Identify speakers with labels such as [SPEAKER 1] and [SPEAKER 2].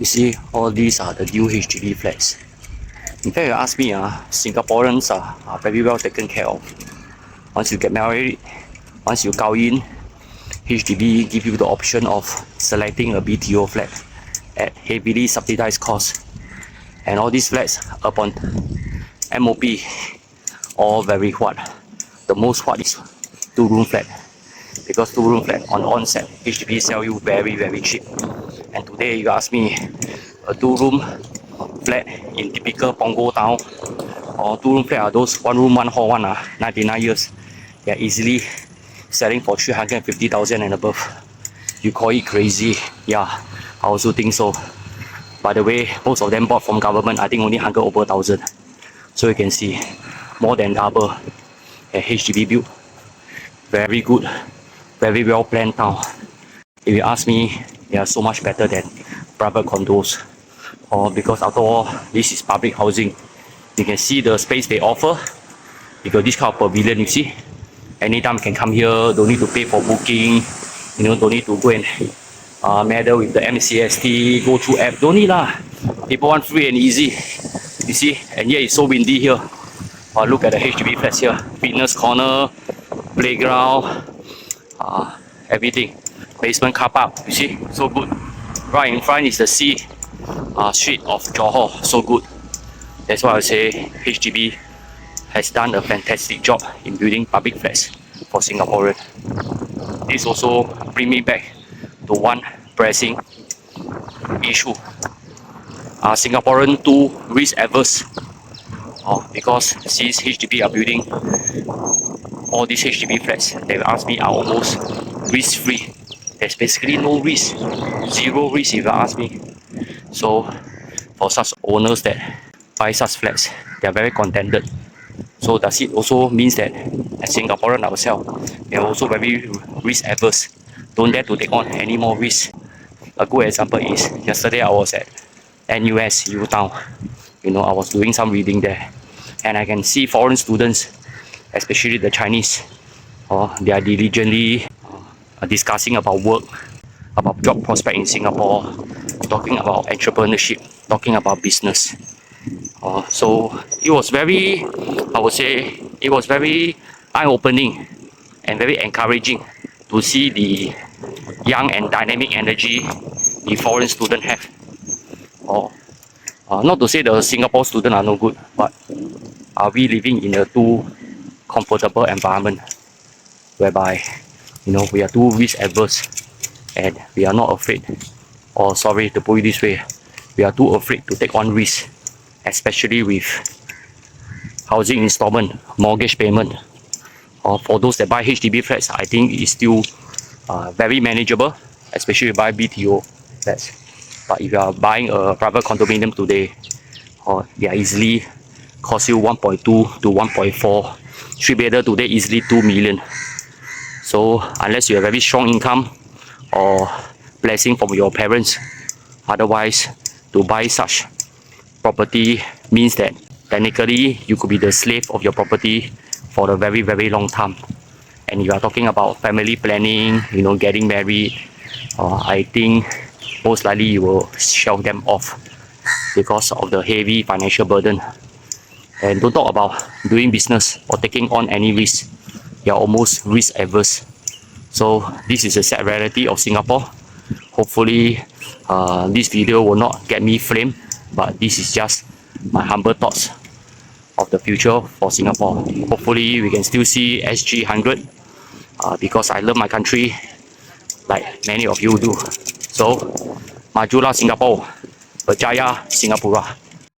[SPEAKER 1] You see, all these are the new HDB flats. In fact, you ask me, Singaporeans are very well taken care of. Once you get married, once you go in, HDB give you the option of selecting a BTO flat at heavily subsidized cost. And all these flats upon MOP, all very hot. The most hot is 2-room flat. Because 2-room flat on onset, HDB sell you very cheap. And today you ask me, a 2-room flat in typical Punggol town, or 2-room flat are those 1 room 1 hall 99 years. They are easily selling for 350,000 and above. You call it crazy? Yeah, I also think so. By the way, most of them bought from government, I think only 100 over 1,000. So you can see, more than double at HDB built. Very good, very well planned town. If you ask me, they are so much better than private condos. Because after all, this is public housing. You can see the space they offer. Because this kind of pavilion, you see, anytime you can come here, don't need to pay for booking, don't need to go and meddle with the MCST, go through app, don't need lah. People want free and easy, you see, and yet it's so windy here. Look at the HDB flats here, fitness corner, playground, everything, basement car park, you see, so good. Right in front is the sea, street of Johor, so good. That's why I say HDB has done a fantastic job in building public flats for Singaporeans. This also brings me back to one pressing issue. Singaporean too risk averse. Because since HDB are building all these HDB flats, they will ask me are almost risk free. There's basically no risk, zero risk if you ask me. So for such owners that buy such flats, they are very contented. So does it also means that as Singaporeans ourselves, they are also very risk averse, don't dare to take on any more risk. A good example is yesterday I was at NUS U-Town. I was doing some reading there, and I can see foreign students, especially the Chinese, they are diligently discussing about work, about job prospect in Singapore, talking about entrepreneurship, talking about business. So it was very, I would say, it was very eye-opening and very encouraging to see the young and dynamic energy the foreign students have. Not to say the Singapore students are no good, but are we living in a too comfortable environment whereby we are too risk averse and we are not afraid, or sorry to put it this way, we are too afraid to take on risk, especially with housing installment, mortgage payment. For those that buy HDB flats, I think it's still very manageable, especially if you buy BTO flats. But if you are buying a private condominium today, they are easily cost you 1.2 to 1.4. 3-bedder today easily 2 million. So unless you have very strong income or blessing from your parents, otherwise to buy such property means that technically you could be the slave of your property for a very long time. And you are talking about family planning, getting married, I think most likely you will shelve them off because of the heavy financial burden. And don't talk about doing business or taking on any risk. You are almost risk averse. So this is a sad reality of Singapore. Hopefully this video will not get me framed, but this is just my humble thoughts of the future for Singapore. Hopefully we can still see SG 100 because I love my country like many of you do. So, majulah Singapore, berjaya Singapura.